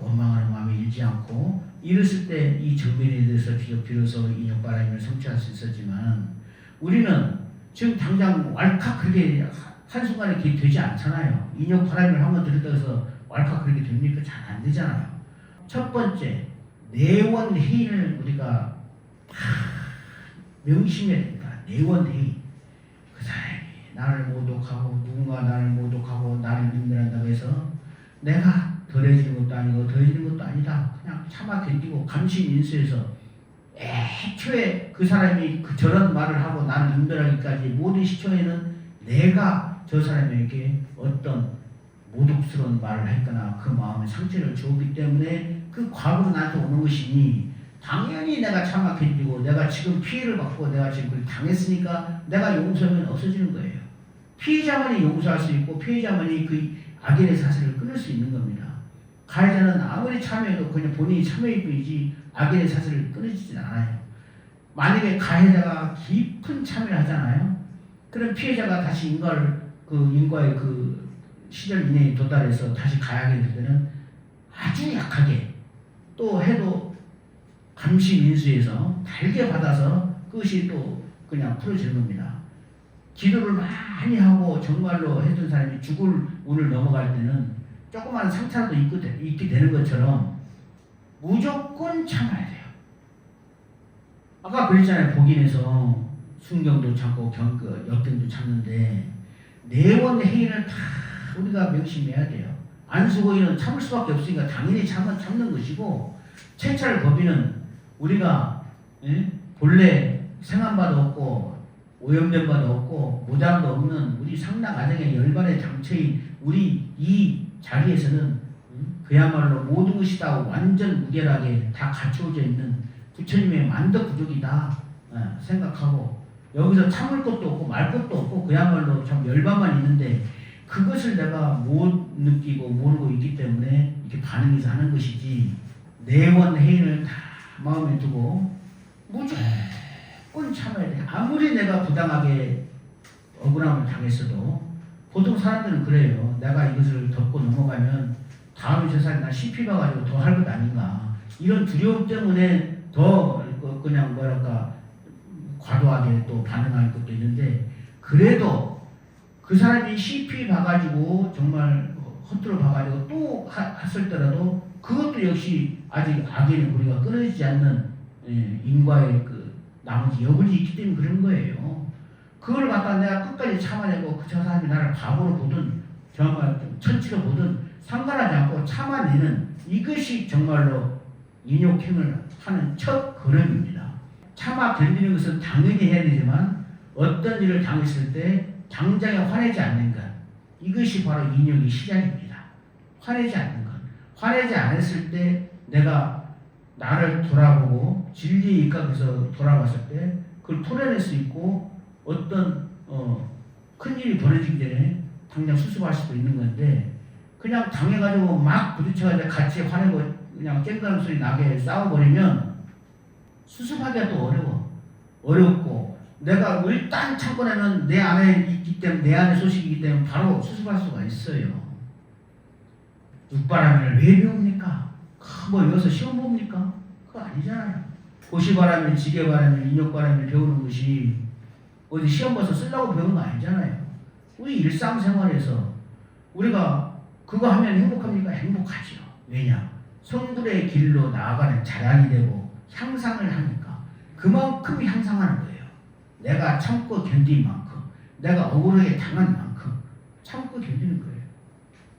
Speaker 1: 원망하는 마음이 일지 않고 이랬을 때 이 정멸인에 대해서 비로소 인욕 바라미를 성취할 수 있었지만, 우리는 지금 당장 왈칵 그렇게 한순간에 그게 되지 않잖아요. 인욕 바람을 한번 들였다고 해서 왈칵 그렇게 됩니까? 잘 안 되잖아요. 첫 번째, 내원회의를 우리가 명심해야 됩니다. 내원회의. 그 사람이 나를 모독하고 누군가 나를 모독하고 나를 능멸한다고 해서 내가 덜해지는 것도 아니고 더해지는 것도 아니다. 그냥 참아 견디고 감시민수에서 애초에 그 사람이 저런 말을 하고 나를 능멸하기까지 모든 시초에는 내가 저 사람에게 어떤 모독스러운 말을 했거나 그 마음에 상처를 주었기 때문에 그 과거로 나한테 오는 것이니 당연히 내가 참아 견디고 내가 지금 피해를 받고 내가 지금 그걸 당했으니까 내가 용서하면 없어지는 거예요. 피해자만이 용서할 수 있고 피해자만이 그 악인의 사슬을 끊을 수 있는 겁니다. 가해자는 아무리 참여해도 그냥 본인이 참여일 뿐이지 악인의 사슬을 끊어지진 않아요. 만약에 가해자가 깊은 참여를 하잖아요. 그럼 피해자가 다시 인과의 그 시절 이내에 도달해서 다시 가해하게 될 때는 아주 약하게 또 해도 감시민수에서 달게 받아서 그것이 또 그냥 풀어지는 겁니다. 기도를 많이 하고 정말로 했던 사람이 죽을 운을 넘어갈 때는 조그만 상처라도 있게 되는 것처럼 무조건 참아야 돼요. 아까 그랬잖아요. 복인에서 순경도 참고 역경도 참는데 내원회의를 다 우리가 명심해야 돼요. 안수고인은 참을 수밖에 없으니까 당연히 참는 것이고 채찰 법인은 우리가 본래 생한바도 없고 오염된 바도 없고 모장도 없는 우리 상당 가정의 열반의 장처인 우리 이 자리에서는 그야말로 모든 것이 다 완전 무결하게 다 갖추어져 있는 부처님의 만덕 부족이다 생각하고 여기서 참을 것도 없고 말 것도 없고 그야말로 참 열반만 있는데 그것을 내가 못 느끼고 모르고 있기 때문에 이렇게 반응해서 하는 것이지 내원회의를 다 마음에 두고 무조건 참아야 돼. 아무리 내가 부당하게 억울함을 당했어도 보통 사람들은 그래요. 내가 이것을 덮고 넘어가면 다음에 저 사람이 나 시피 봐가지고 더 할 것 아닌가 이런 두려움 때문에 더 그냥 뭐랄까 과도하게 또 반응할 것도 있는데 그래도 그 사람이 CP 봐가지고 정말 헛들어 봐가지고 또 했을 때라도 그것도 역시 아직 악인의 고리가 끊어지지 않는 인과의 그 나머지 여분이 있기 때문에 그런 거예요. 그걸 갖다 내가 끝까지 참아내고 저 사람이 나를 바보로 보든 정말 천치로 보든 상관하지 않고 참아내는 이것이 정말로 인욕행을 하는 첫 걸음입니다. 참아 견디는 것은 당연히 해야 되지만 어떤 일을 당했을 때 당장에 화내지 않는 것 이것이 바로 인욕의 시작입니다. 화내지 않는 것. 화내지 않았을 때 내가 나를 돌아보고 진리에 입각해서 돌아봤을 때 그걸 토해낼 수 있고 어떤 큰일이 벌어지기 전에 당장 수습할 수도 있는 건데 그냥 당해가지고 막 부딪혀가지고 같이 화내고 그냥 쨍그랑 소리 나게 싸워버리면 수습하기가 또 어렵고 내가 일단 참고 나면 내 안에 있기 때문에 내 안에 소식이기 때문에 바로 수습할 수가 있어요. 육바람을 왜 배웁니까? 뭐 여기서 시험 봅니까? 그거 아니잖아요. 고시바람을 지게바람을 인욕바람을 배우는 것이 어디 시험 봐서 쓰려고 배우는 거 아니잖아요. 우리 일상생활에서 우리가 그거 하면 행복합니까? 행복하죠. 왜냐? 성불의 길로 나아가는 자양이 되고 향상을 하니까 그만큼 향상하는 거예요. 내가 참고 견딘 만큼 내가 억울하게 당한 만큼 참고 견디는 거예요.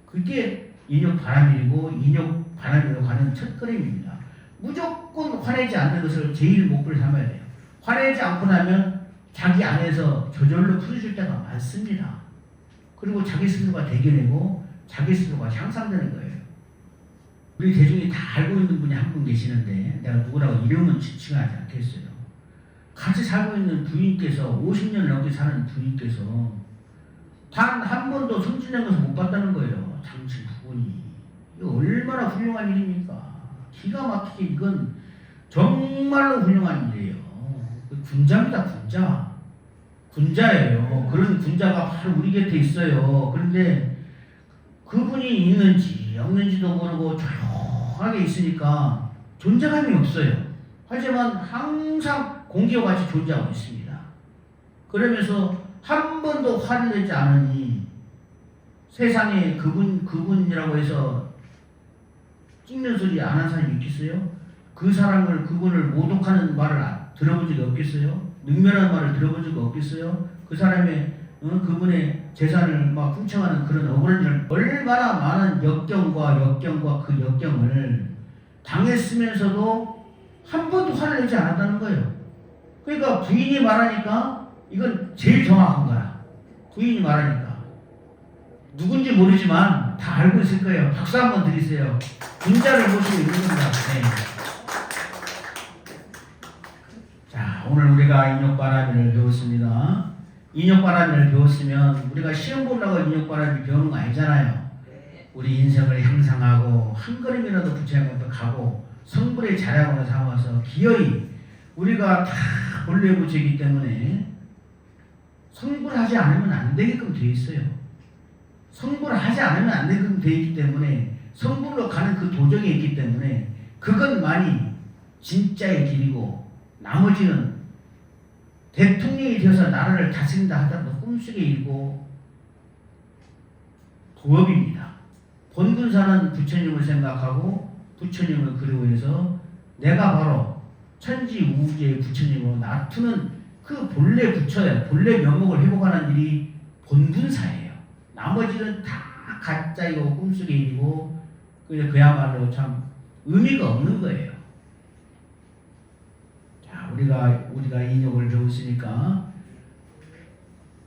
Speaker 1: 그게 인욕바람이고 인욕바람으로 가는 첫걸음입니다. 무조건 화내지 않는 것을 제일 목표를 삼아야 돼요. 화내지 않고 나면 자기 안에서 저절로 풀어질 때가 많습니다. 그리고 자기 스스로가 대견하고 자기 스스로가 향상되는 거예요. 우리 대중이 다 알고 있는 분이 한 분 계시는데 내가 누구라고 이름은 지칭하지 않겠어요. 같이 살고 있는 부인께서 50년 넘게 사는 부인께서 단 한 번도 성진한 것을 못 봤다는 거예요. 당신 부분이. 이거 얼마나 훌륭한 일입니까? 기가 막히게 이건 정말로 훌륭한 일이에요. 군자입니다. 군자예요. 그런 군자가 바로 우리 곁에 있어요. 그런데 그분이 있는지 없는지도 모르고 조용하게 있으니까 존재감이 없어요. 하지만 항상 공기와 같이 존재하고 있습니다. 그러면서 한 번도 화를 내지 않으니 세상에 그분이라고 해서 찍는 소리 안 한 사람이 있겠어요? 그 사람을 그분을 모독하는 말을 들어본 적이 없겠어요? 능멸한 말을 들어본 적이 없겠어요? 그 사람의 그분의 재산을 막 훔쳐가는 그런 억울한 일, 얼마나 많은 역경과 그 역경을 당했으면서도 한 번도 화를 내지 않았다는 거예요. 그러니까 부인이 말하니까 이건 제일 정확한 거야. 부인이 말하니까. 누군지 모르지만 다 알고 있을 거예요. 박수 한번 드리세요. 군자를 모시고 있는 겁니다. 네. 자, 오늘 우리가 인욕바라미를 배웠습니다. 인욕바라미를 배웠으면 우리가 시험 보려고 인욕바라미 배우는 거 아니잖아요. 우리 인생을 향상하고 한 걸음이라도 부처님한테 가고 성불의 자량으로 삼아서 기어이 우리가 다 본래 부처이기 때문에 성불하지 않으면 안 되게끔 되어 있어요. 성불을 하지 않으면 안 되게끔 되어 있기 때문에 성불로 가는 그 도정이 있기 때문에 그것만이 진짜의 길이고 나머지는 대통령이 되어서 나라를 다스린다 하더라도 꿈속의 일이고 부업입니다. 본분사는 부처님을 생각하고 부처님을 그리워해서 내가 바로 천지우주의 부처님으로 나투는 그 본래 부처야. 본래 면목을 회복하는 일이 본분사예요. 나머지는 다 가짜이고 꿈속의 일이고 그야말로 참 의미가 없는 거예요. 자, 우리가 인욕을 배웠으니까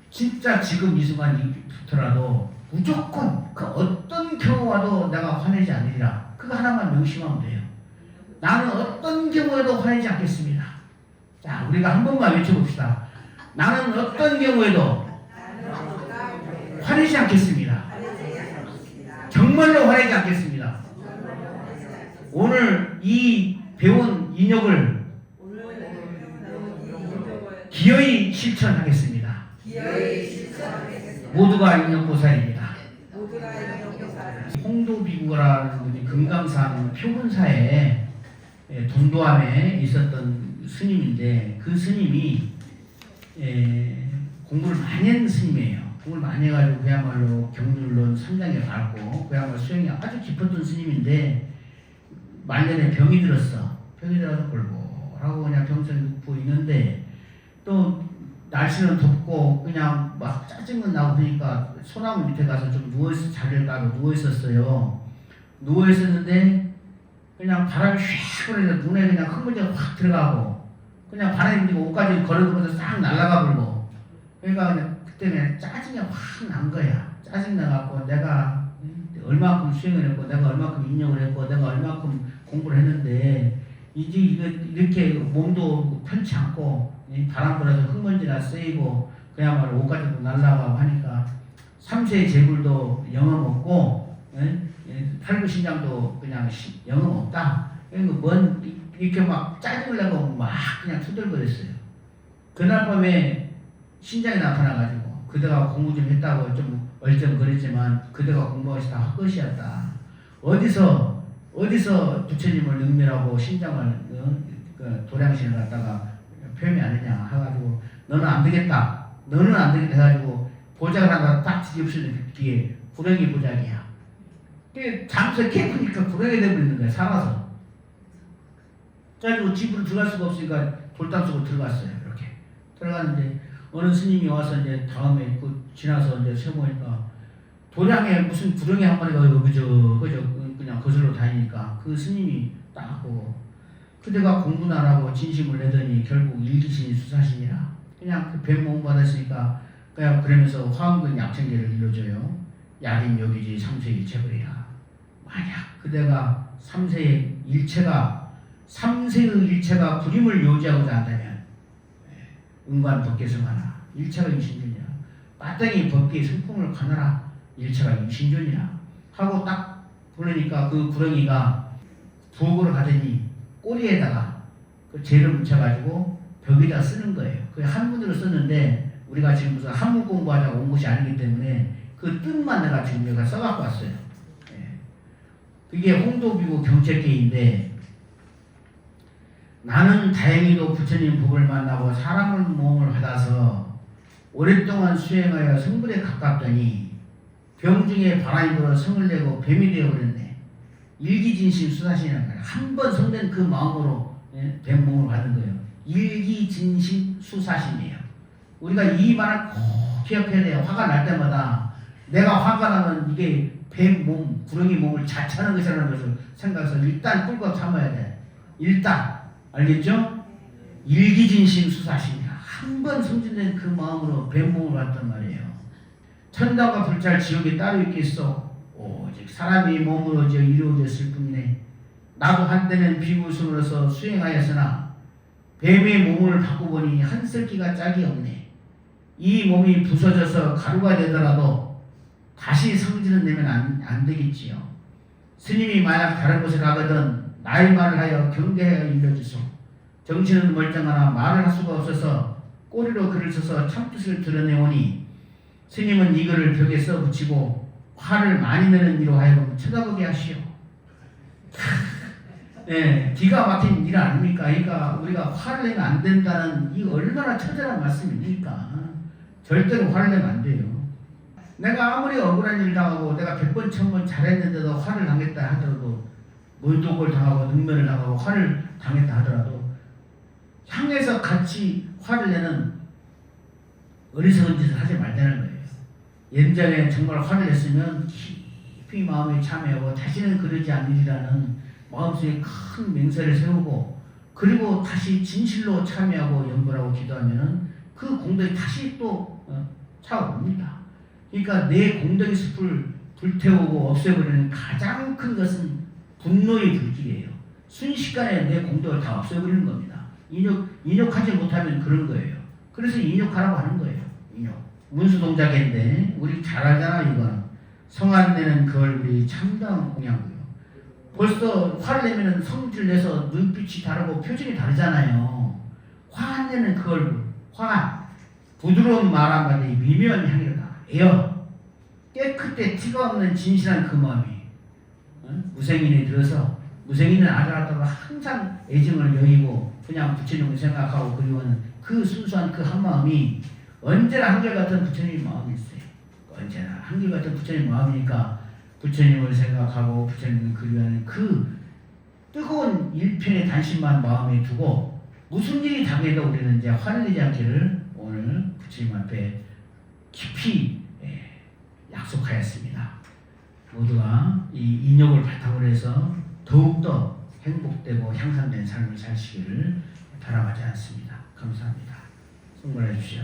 Speaker 1: 진짜 지금 이 순간부터라도 무조건 그 어떤 경우와도 내가 화내지 않으리라. 그거 하나만 명심하면 돼요. 나는 어떤 경우에도 화내지 않겠습니다. 자, 우리가 한 번만 외쳐봅시다. 나는 어떤 경우에도 화내지 않겠습니다. 정말로 화내지 않겠습니다. 오늘 이 배운 인욕을 기어이 실천하겠습니다. 모두가 인욕보살입니다. 홍도비구라는 분이 금강산 표본사에 돈도함에 있었던 스님인데 그 스님이 공부를 많이 한 스님이에요. 공부를 많이 해가지고 그야말로 경률론 3장에 갔고 그야말로 수행이 아주 깊었던 스님인데 말년에 병이 들었어. 병이 들어서 골골하고 그냥 병성이 눕고 있는데 또 날씨는 덥고 그냥 막 짜증은 나고 그러니까 소나무 밑에 가서 좀 누워있어 자리를 까고 누워있었어요. 누워있었는데 그냥 바람이 휙 불어서 눈에 그냥 큰 문제가 확 들어가고 그냥 바람이 불고 옷까지 걸어두면서 싹 날아가 버리고 그러니까 그냥 그때 그냥 짜증이 확 난 거야. 짜증 나갖고 내가 얼마큼 수행을 했고 내가 얼마큼 인력을 했고 내가 얼마큼 공부를 했는데 이제 이렇게 몸도 편치 않고 바람 불어서 흙먼지나 쓰이고 그야말로 옷까지도 날아가고 하니까 삼세의 재물도 영험 없고 팔구신장도 그냥 영험 없다. 그러니까 이렇게 막 짜증을 내고 막 그냥 투덜거렸어요. 그날 밤에 신장이 나타나가지고 그대가 공부 좀 했다고 좀 얼쩡거렸지만 그대가 공부한 것이 다 헛것이었다. 어디서 부처님을 능멸하고 신장을 도량신을 갖다가 표현하느냐 해가지고 너는 안 되겠다 해가지고 보약을 하나 딱 뒤집어쓰기에 불행이 보약이야. 잠수 깨보니까 불행이 되어버리는 거야. 살아서. 그래가지고 집으로 들어갈 수가 없으니까 돌담 속으로 들어갔어요. 이렇게 들어갔는데 어느 스님이 와서 이제 다음에 지나서 이제 세보니까 도량에 무슨 구렁이 한 마리가 그저 그냥 거슬러 다니니까 그 스님이 딱 보고 그대가 공부는 안 하고 진심을 내더니 결국 일기신이 수사신이라 그냥 그 병 받았으니까 그냥 그러면서 화엄근 약천계를 일러줘요. 야림 여기지 삼세의 일체버리라. 만약 그대가 삼세의 일체가 불임을 요지하고자 한다면 은관 법계성하라. 일체가 임신존이라. 마땅히 법계의 성품을 가느라 일체가 임신존이라 하고 딱 부르니까 그 구렁이가 부엌으로 가더니 꼬리에다가 그 재를 묻혀가지고 벽에다 쓰는 거예요. 그 한문으로 썼는데 우리가 지금 무슨 한문 공부하자고 온 것이 아니기 때문에 그 뜻만 내가 지금 여기가 써갖고 왔어요. 그게 홍도비구 경책계인데 나는 다행히도 부처님 법을 만나고 사람을 모험을 받아서 오랫동안 수행하여 성불에 가깝더니 병중에 바람이 불어 성을 내고 뱀이 되어버렸네. 일기진심 수사신이라는 거예요. 한 번 성된 그 마음으로 뱀 몸을 받은 거예요. 일기진심 수사신이에요. 우리가 이 말을 꼭 기억해야 돼요. 화가 날 때마다 내가 화가 나면 이게 뱀 몸, 구렁이 몸을 자처하는 것이라는 것을 생각해서 일단 꿀꺽 참아야 돼. 일단 알겠죠? 일기진심 수사신이야. 한 번 성진된 그 마음으로 뱀 몸을 받단 말이에요. 천당과 불찰 지옥에 따로 있겠어. 오직 사람이 몸으로 이루어졌을 뿐이네. 나도 한때는 비구승으로서 수행하였으나 뱀의 몸을 바꾸보니 한슬기가 짝이 없네. 이 몸이 부서져서 가루가 되더라도 다시 성질은 내면 안 되겠지요. 스님이 만약 다른 곳에 가거든 나의 말을 하여 경계하여 일러주소. 정신은 멀쩡하나 말을 할 수가 없어서 꼬리로 글을 써서 참뜻을 드러내오니 스님은 이 글을 벽에 써붙이고 화를 많이 내는 이로 하여금 쳐다보게 하시오. 네, 기가 막힌 일 아닙니까? 그러니까 우리가 화를 내면 안 된다는 이 얼마나 처절한 말씀입니까? 절대로 화를 내면 안 돼요. 내가 아무리 억울한 일 당하고 내가 100번 1000번 잘했는데도 화를 당했다 하더라도 물독을 당하고 능멸을 당하고 화를 당했다 하더라도 향해서 같이 화를 내는 어리석은 짓을 하지 말자는 거예요. 예전에 정말 화를 냈으면 깊이 마음에 참여하고 다시는 그러지 않으리라는 마음속에 큰 맹세를 세우고 그리고 다시 진실로 참여하고 염불하고 기도하면은 그 공덕이 다시 또 차오릅니다. 그러니까 내 공덕의 숲을 불태우고 없애버리는 가장 큰 것은 분노의 불길이에요. 순식간에 내 공덕을 다 없애버리는 겁니다. 인욕하지 못하면 그런 거예요. 그래서 인욕하라고 하는 거예요. 인욕. 문수동작인데 우리 잘 알잖아. 이거는 성안 내는 그 얼굴이 참다운 공양고요. 벌써 화를 내면 성질 내서 눈빛이 다르고 표정이 다르잖아요. 화 안 내는 그 얼굴, 화가 부드러운 말 한마디 미묘한 향기가 에어 깨끗해 티가 없는 진실한 그 마음이 무생인이 들어서 무생인은 아들았다가 항상 애정을 여기고 그냥 부처님을 생각하고 그리워하는 그 순수한 그 한마음이 언제나 한결같은 부처님 마음이 있어요. 언제나 한결같은 부처님 마음이니까 부처님을 생각하고 부처님을 그리워하는 그 뜨거운 일편의 단심만 마음에 두고 무슨 일이 당해도 우리는 이제 화를 내지 않기를 오늘 부처님 앞에 깊이 약속하였습니다. 모두가 이 인욕을 바탕으로 해서 더욱더 행복되고 향상된 삶을 사시기를 바라지 않습니다. 감사합니다. 승부해 주시오.